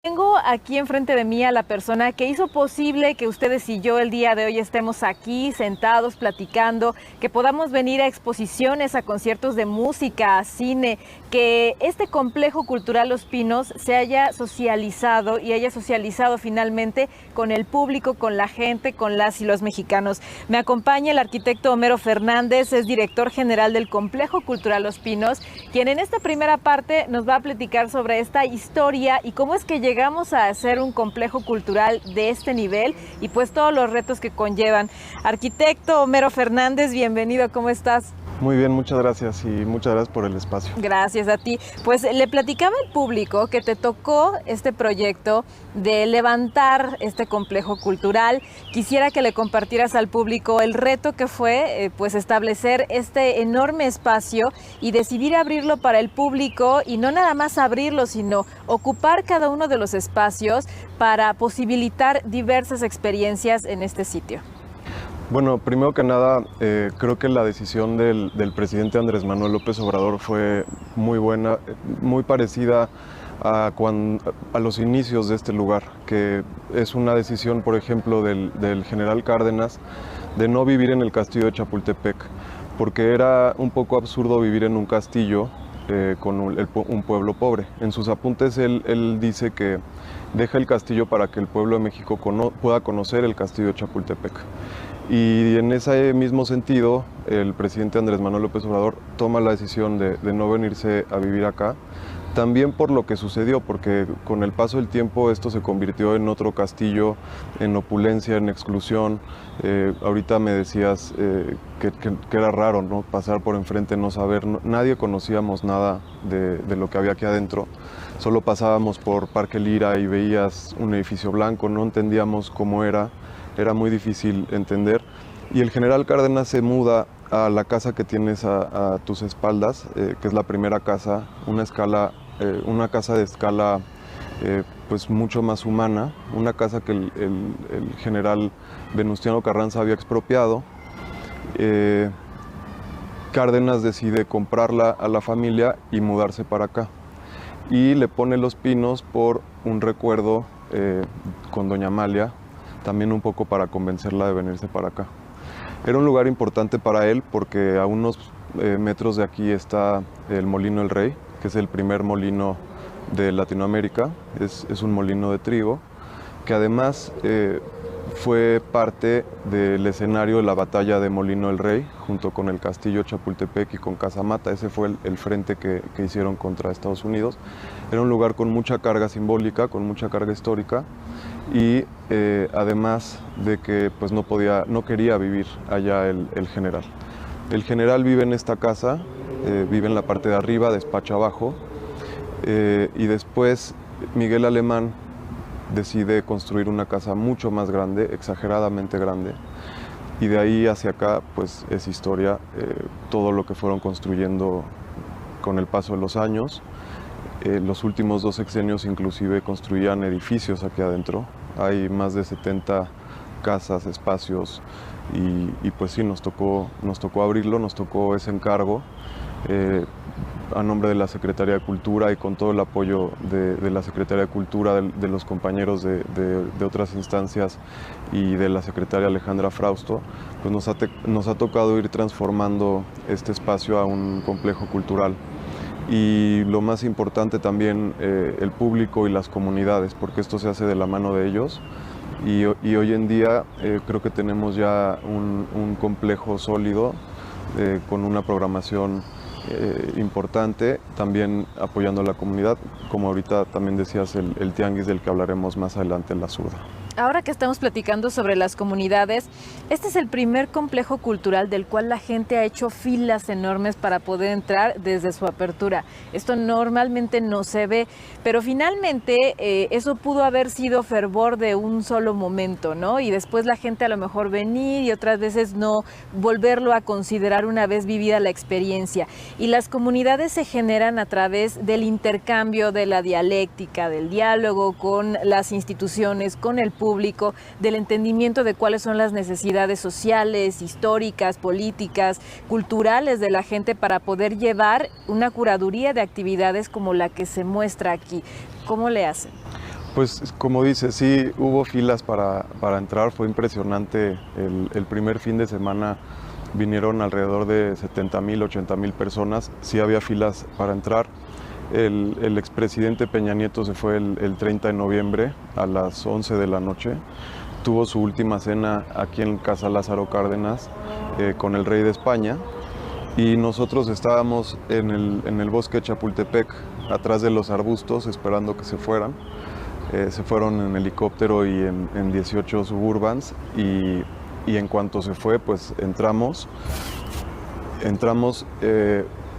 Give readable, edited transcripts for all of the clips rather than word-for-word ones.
Tengo aquí enfrente de mí a la persona que hizo posible que ustedes y yo el día de hoy estemos aquí sentados platicando, que podamos venir a exposiciones, a conciertos de música, a cine, que este complejo cultural Los Pinos se haya socializado y haya socializado finalmente con el público, con la gente, con las y los mexicanos. Me acompaña el arquitecto Homero Fernández, es director general del Complejo Cultural Los Pinos, quien en esta primera parte nos va a platicar sobre esta historia y cómo es que llegamos a hacer un complejo cultural de este nivel y pues todos los retos que conllevan. Arquitecto Homero Fernández, bienvenido, ¿cómo estás? Muy bien, muchas gracias y muchas gracias por el espacio. Gracias a ti. Pues le platicaba al público que te tocó este proyecto de levantar este complejo cultural. Quisiera que le compartieras al público el reto que fue pues establecer este enorme espacio y decidir abrirlo para el público y no nada más abrirlo, sino ocupar cada uno de los espacios para posibilitar diversas experiencias en este sitio. Bueno, primero que nada, creo que la decisión del presidente Andrés Manuel López Obrador fue muy buena, muy parecida a los inicios de este lugar, que es una decisión, por ejemplo, del general Cárdenas de no vivir en el castillo de Chapultepec, porque era un poco absurdo vivir en un castillo con un pueblo pobre. En sus apuntes él dice que deja el castillo para que el pueblo de México pueda conocer el castillo de Chapultepec. Y en ese mismo sentido, el presidente Andrés Manuel López Obrador toma la decisión de no venirse a vivir acá, también por lo que sucedió, porque con el paso del tiempo esto se convirtió en otro castillo, en opulencia, en exclusión. Ahorita me decías que era raro, ¿no? Pasar por enfrente, no saber, nadie conocíamos nada de lo que había aquí adentro. Solo pasábamos por Parque Lira y veías un edificio blanco, no entendíamos cómo era muy difícil entender. Y el general Cárdenas se muda a la casa que tienes a tus espaldas, que es la primera casa, una casa de escala pues mucho más humana, una casa que el general Venustiano Carranza había expropiado. Cárdenas decide comprarla a la familia y mudarse para acá. Y le pone Los Pinos por un recuerdo con doña Amalia, también un poco para convencerla de venirse para acá. Era un lugar importante para él porque a unos metros de aquí está el Molino El Rey, que es el primer molino de Latinoamérica, es un molino de trigo, que además fue parte del escenario de la batalla de Molino El Rey, junto con el castillo Chapultepec y con Casamata. Ese fue el frente que hicieron contra Estados Unidos. Era un lugar con mucha carga simbólica, con mucha carga histórica, y además de que pues no quería vivir allá el general. El general vive en esta casa, vive en la parte de arriba, despacha abajo, y después Miguel Alemán decide construir una casa mucho más grande, exageradamente grande, y de ahí hacia acá pues es historia, todo lo que fueron construyendo con el paso de los años. Los últimos 2 sexenios inclusive construían edificios aquí adentro. Hay más de 70 casas, espacios, y pues sí, nos tocó abrirlo, nos tocó ese encargo a nombre de la Secretaría de Cultura y con todo el apoyo de la Secretaría de Cultura, de los compañeros de otras instancias y de la secretaria Alejandra Frausto, pues nos ha tocado ir transformando este espacio a un complejo cultural. Y lo más importante también, el público y las comunidades, porque esto se hace de la mano de ellos. Y hoy en día creo que tenemos ya un complejo sólido con una programación importante, también apoyando a la comunidad, como ahorita también decías, el tianguis del que hablaremos más adelante en La Zurda. Ahora que estamos platicando sobre las comunidades, este es el primer complejo cultural del cual la gente ha hecho filas enormes para poder entrar desde su apertura. Esto normalmente no se ve, pero finalmente eso pudo haber sido fervor de un solo momento, ¿no? Y después la gente a lo mejor venir y otras veces no volverlo a considerar una vez vivida la experiencia. Y las comunidades se generan a través del intercambio, de la dialéctica, del diálogo con las instituciones, con el público, del entendimiento de cuáles son las necesidades sociales, históricas, políticas, culturales de la gente para poder llevar una curaduría de actividades como la que se muestra aquí. ¿Cómo le hacen? Pues como dices, sí hubo filas para entrar, fue impresionante. El primer fin de semana vinieron alrededor de 70,000, 80,000 personas, sí había filas para entrar. El expresidente Peña Nieto se fue el 30 de noviembre a las 11 de la noche. Tuvo su última cena aquí en Casa Lázaro Cárdenas con el rey de España y nosotros estábamos en el bosque de Chapultepec, atrás de los arbustos, esperando que se fueran. Se fueron en helicóptero y en 18 Suburbans y en cuanto se fue, pues entramos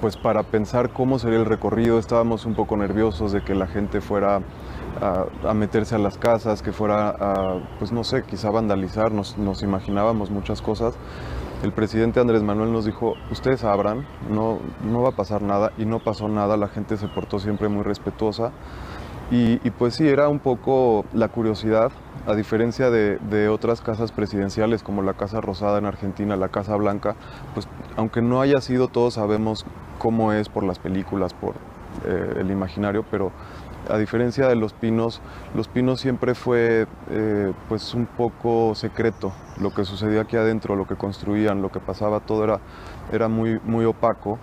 pues para pensar cómo sería el recorrido. Estábamos un poco nerviosos de que la gente fuera a meterse a las casas, que fuera a, pues no sé, quizá vandalizar, nos imaginábamos muchas cosas. El presidente Andrés Manuel nos dijo, ustedes abran, no va a pasar nada, y no pasó nada, la gente se portó siempre muy respetuosa. Y pues sí, era un poco la curiosidad, a diferencia de otras casas presidenciales como la Casa Rosada en Argentina, la Casa Blanca, pues aunque no haya sido, todos sabemos cómo es por las películas, por el imaginario, pero a diferencia de Los Pinos siempre fue pues un poco secreto. Lo que sucedía aquí adentro, lo que construían, lo que pasaba, todo era muy, muy opaco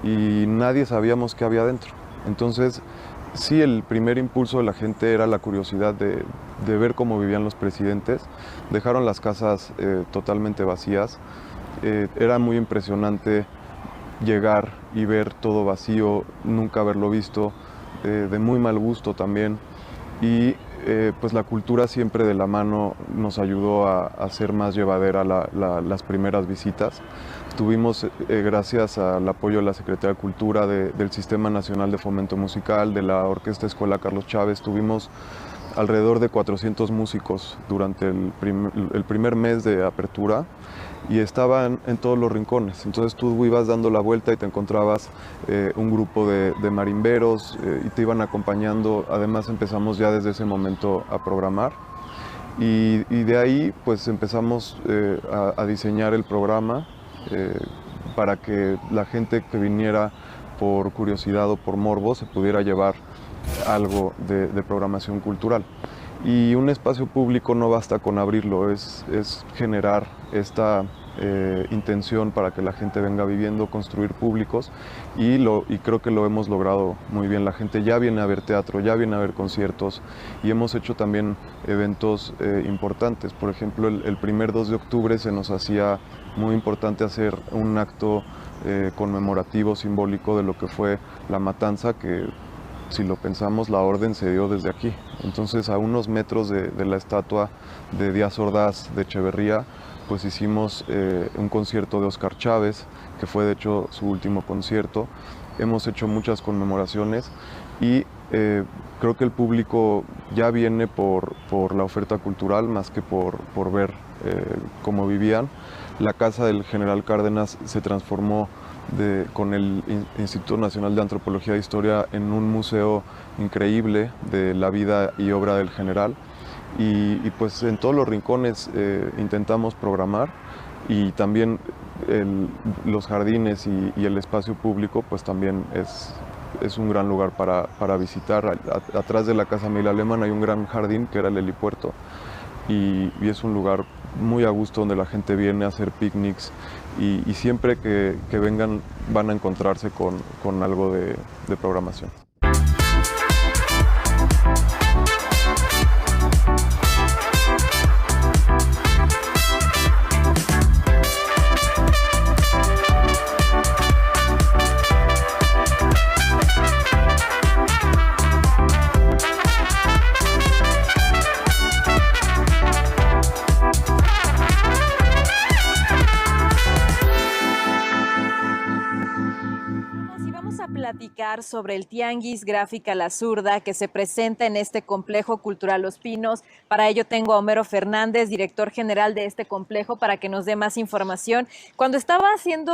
y nadie sabíamos qué había adentro. Entonces, sí, el primer impulso de la gente era la curiosidad de ver cómo vivían los presidentes. Dejaron las casas totalmente vacías. Era muy impresionante llegar y ver todo vacío, nunca haberlo visto, de muy mal gusto también. Y pues la cultura siempre de la mano nos ayudó a hacer más llevadera las primeras visitas. Tuvimos, gracias al apoyo de la Secretaría de Cultura, del Sistema Nacional de Fomento Musical, de la Orquesta Escuela Carlos Chávez, tuvimos alrededor de 400 músicos durante el primer mes de apertura y estaban en todos los rincones. Entonces tú ibas dando la vuelta y te encontrabas un grupo de marimberos y te iban acompañando. Además empezamos ya desde ese momento a programar y de ahí pues empezamos a diseñar el programa para que la gente que viniera por curiosidad o por morbo se pudiera llevar algo de programación cultural. Y un espacio público no basta con abrirlo, es generar esta intención para que la gente venga viviendo, construir públicos y creo que lo hemos logrado muy bien. La gente ya viene a ver teatro, ya viene a ver conciertos y hemos hecho también eventos importantes. Por ejemplo, el primer 2 de octubre se nos hacía muy importante hacer un acto conmemorativo, simbólico de lo que fue la matanza, que si lo pensamos, la orden se dio desde aquí. Entonces, a unos metros de la estatua de Díaz Ordaz de Echeverría, pues hicimos un concierto de Óscar Chávez, que fue de hecho su último concierto. Hemos hecho muchas conmemoraciones y creo que el público ya viene por la oferta cultural más que por ver cómo vivían. La casa del General Cárdenas se transformó con el Instituto Nacional de Antropología e Historia en un museo increíble de la vida y obra del general y pues en todos los rincones intentamos programar y también los jardines y el espacio público pues también es un gran lugar para visitar. Atrás de la Casa Miguel Alemán hay un gran jardín que era el helipuerto y es un lugar muy a gusto donde la gente viene a hacer picnics y siempre que vengan van a encontrarse con algo de programación. Platicar sobre el Tianguis Gráfica La Zurda que se presenta en este complejo cultural Los Pinos. Para ello tengo a Homero Fernández, director general de este complejo, para que nos dé más información. Cuando estaba haciendo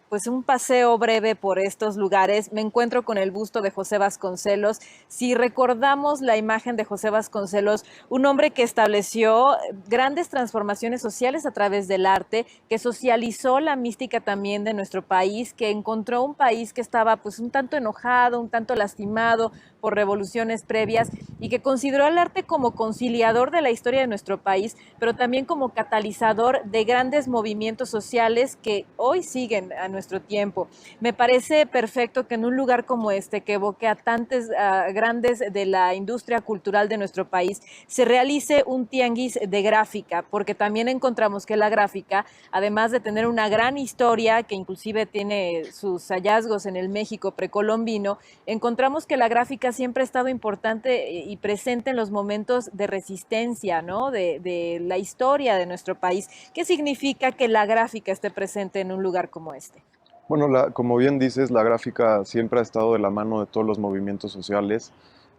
pues un paseo breve por estos lugares, me encuentro con el busto de José Vasconcelos. Si recordamos la imagen de José Vasconcelos, un hombre que estableció grandes transformaciones sociales a través del arte, que socializó la mística también de nuestro país, que encontró un país que estaba pues un tanto enojado, un tanto lastimado por revoluciones previas y que consideró al arte como conciliador de la historia de nuestro país, pero también como catalizador de grandes movimientos sociales que hoy siguen a nuestro tiempo. Me parece perfecto que en un lugar como este, que evoque a tantos grandes de la industria cultural de nuestro país, se realice un tianguis de gráfica, porque también encontramos que la gráfica, además de tener una gran historia, que inclusive tiene sus hallazgos en el México precolombino, encontramos que la gráfica siempre ha estado importante y presente en los momentos de resistencia, ¿no? De la historia de nuestro país. ¿Qué significa que la gráfica esté presente en un lugar como este? Bueno, como bien dices, la gráfica siempre ha estado de la mano de todos los movimientos sociales.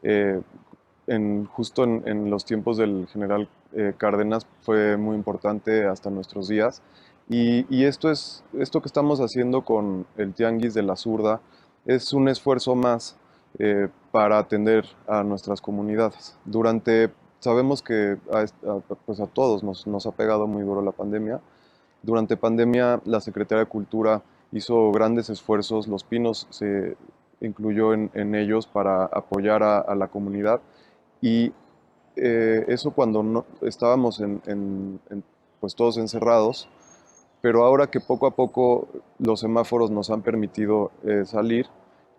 Eh, justo en los tiempos del general Cárdenas fue muy importante hasta nuestros días. Y esto que estamos haciendo con el Tianguis de la Zurda es un esfuerzo más para atender a nuestras comunidades. Sabemos que pues a todos nos ha pegado muy duro la pandemia. Durante pandemia, la Secretaría de Cultura hizo grandes esfuerzos, Los Pinos se incluyó en ellos para apoyar a la comunidad y eso cuando no, estábamos pues todos encerrados, pero ahora que poco a poco los semáforos nos han permitido salir,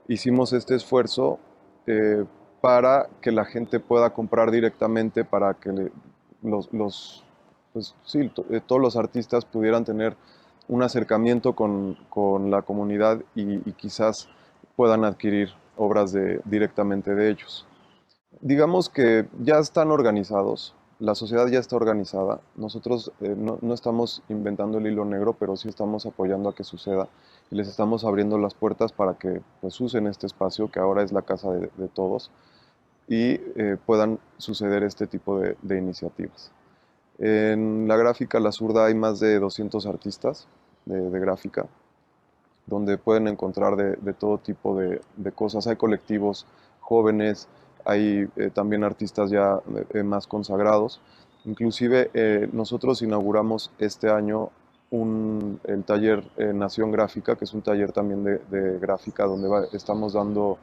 hicimos este esfuerzo eh, para que la gente pueda comprar directamente, para que pues, sí, todos los artistas pudieran tener un acercamiento con la comunidad y quizás puedan adquirir obras directamente de ellos. Digamos que ya están organizados, la sociedad ya está organizada. Nosotros no estamos inventando el hilo negro, pero sí estamos apoyando a que suceda y les estamos abriendo las puertas para que pues, usen este espacio que ahora es la casa de todos y puedan suceder este tipo de iniciativas. En la gráfica La Zurda hay más de 200 artistas de gráfica, donde pueden encontrar de todo tipo de cosas. Hay colectivos jóvenes, hay también artistas ya más consagrados. Inclusive nosotros inauguramos este año el taller Nación Gráfica, que es un taller también de gráfica, donde estamos dando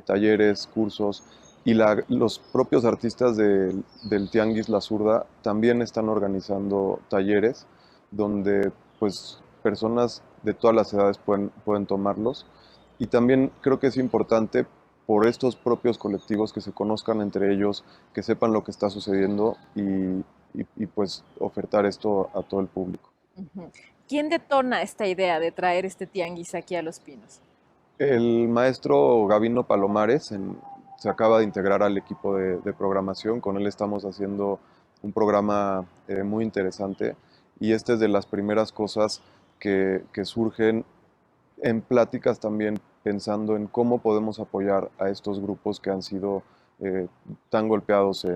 talleres, cursos, y los propios artistas del Tianguis La Zurda también están organizando talleres donde pues personas de todas las edades pueden tomarlos. Y también creo que es importante por estos propios colectivos que se conozcan entre ellos, que sepan lo que está sucediendo y pues ofertar esto a todo el público. Ujú. ¿Quién detona esta idea de traer este tianguis aquí a Los Pinos? El maestro Gavino Palomares se acaba de integrar al equipo de programación. Con él estamos haciendo un programa muy interesante y esta es de las primeras cosas que surgen en pláticas también pensando en cómo podemos apoyar a estos grupos que han sido tan golpeados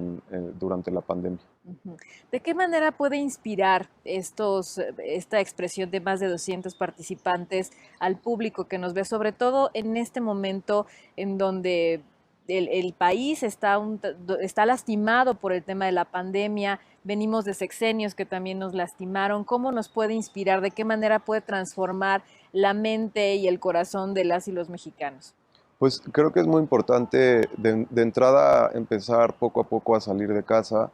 durante la pandemia. Ujú. ¿De qué manera puede inspirar esta expresión de más de 200 participantes al público que nos ve, sobre todo en este momento en donde el país está lastimado por el tema de la pandemia, venimos de sexenios que también nos lastimaron? ¿Cómo nos puede inspirar? ¿De qué manera puede transformar la mente y el corazón de las y los mexicanos? Pues creo que es muy importante de entrada empezar poco a poco a salir de casa,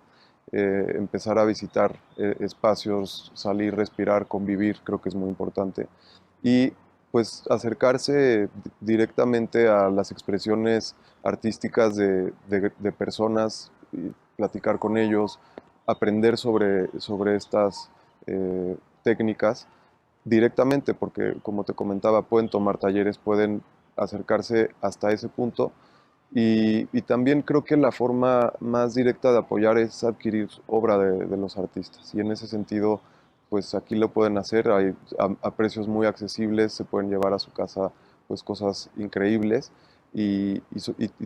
empezar a visitar espacios, salir, respirar, convivir, creo que es muy importante. Y pues acercarse directamente a las expresiones artísticas de personas, y platicar con ellos, aprender sobre estas técnicas directamente, porque como te comentaba, pueden tomar talleres, pueden acercarse hasta ese punto. Y también creo que la forma más directa de apoyar es adquirir obra de los artistas. Y en ese sentido, pues aquí lo pueden hacer a precios muy accesibles, se pueden llevar a su casa pues cosas increíbles. Y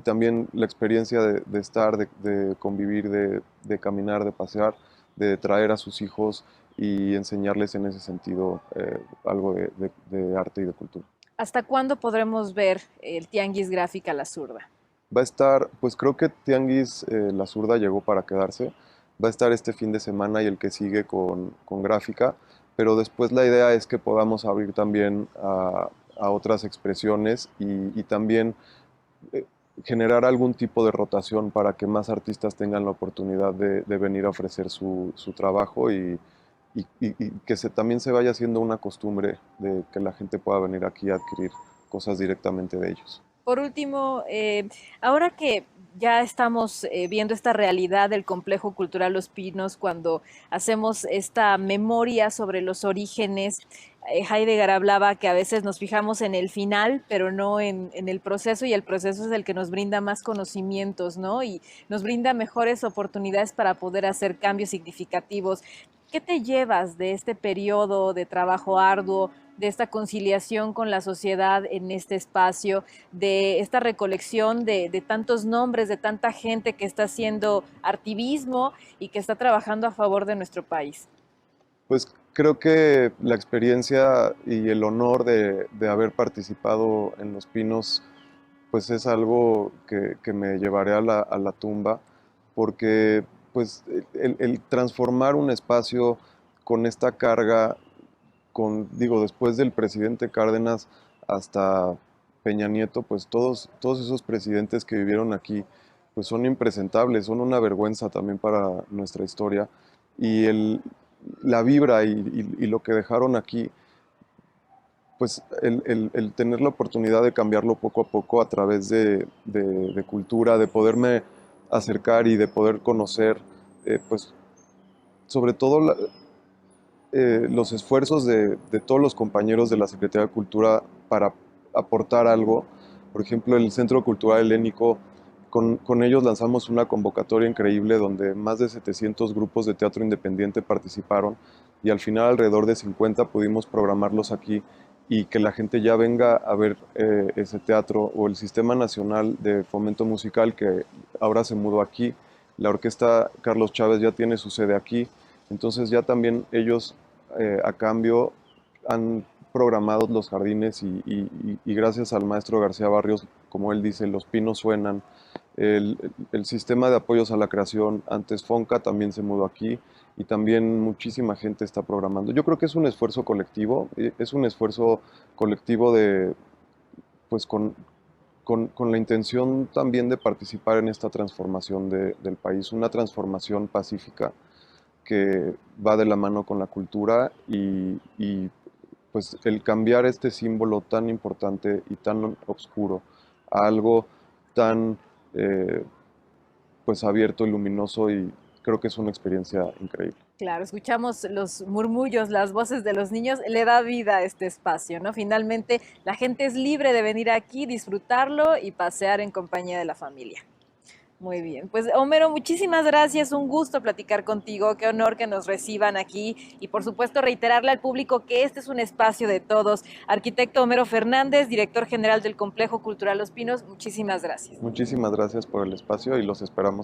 también la experiencia de estar, de convivir, de caminar, de pasear, de traer a sus hijos y enseñarles en ese sentido algo de arte y de cultura. ¿Hasta cuándo podremos ver el Tianguis Gráfica La Zurda? Va a estar, pues creo que Tianguis La Zurda llegó para quedarse. Va a estar este fin de semana y el que sigue con gráfica, pero después la idea es que podamos abrir también a otras expresiones y también generar algún tipo de rotación para que más artistas tengan la oportunidad de venir a ofrecer su trabajo y que también se vaya haciendo una costumbre de que la gente pueda venir aquí a adquirir cosas directamente de ellos. Por último, ahora que ya estamos viendo esta realidad del Complejo Cultural Los Pinos, cuando hacemos esta memoria sobre los orígenes, Heidegger hablaba que a veces nos fijamos en el final, pero no en el proceso, y el proceso es el que nos brinda más conocimientos, ¿no? Y nos brinda mejores oportunidades para poder hacer cambios significativos. ¿Qué te llevas de este periodo de trabajo arduo, de esta conciliación con la sociedad en este espacio, de esta recolección de tantos nombres, de tanta gente que está haciendo artivismo y que está trabajando a favor de nuestro país? Pues creo que la experiencia y el honor de haber participado en Los Pinos, pues es algo que me llevaré a la tumba, porque pues el transformar un espacio con esta carga, digo, después del presidente Cárdenas hasta Peña Nieto, pues todos esos presidentes que vivieron aquí, pues son impresentables, son una vergüenza también para nuestra historia. Y la vibra y lo que dejaron aquí, pues el tener la oportunidad de cambiarlo poco a poco a través de cultura, de poderme acercar y de poder conocer, pues sobre todo los esfuerzos de todos los compañeros de la Secretaría de Cultura para aportar algo. Por ejemplo, el Centro Cultural Helénico, con ellos lanzamos una convocatoria increíble donde más de 700 grupos de teatro independiente participaron y al final alrededor de 50 pudimos programarlos aquí y que la gente ya venga a ver ese teatro, o el Sistema Nacional de Fomento Musical que ahora se mudó aquí. La Orquesta Carlos Chávez ya tiene su sede aquí. Entonces ya también ellos a cambio han programado los jardines y gracias al maestro García Barrios, como él dice, los pinos suenan. El sistema de apoyos a la creación, antes FONCA, también se mudó aquí y también muchísima gente está programando. Yo creo que es un esfuerzo colectivo, es un esfuerzo colectivo pues con la intención también de participar en esta transformación del país, una transformación pacífica que va de la mano con la cultura pues el cambiar este símbolo tan importante y tan oscuro a algo tan pues abierto y luminoso, y creo que es una experiencia increíble. Claro, escuchamos los murmullos, las voces de los niños, le da vida a este espacio, ¿no? Finalmente, la gente es libre de venir aquí, disfrutarlo y pasear en compañía de la familia. Muy bien, pues Homero, muchísimas gracias, un gusto platicar contigo, qué honor que nos reciban aquí y por supuesto reiterarle al público que este es un espacio de todos. Arquitecto Homero Fernández, director general del Complejo Cultural Los Pinos, muchísimas gracias. Muchísimas gracias por el espacio y los esperamos.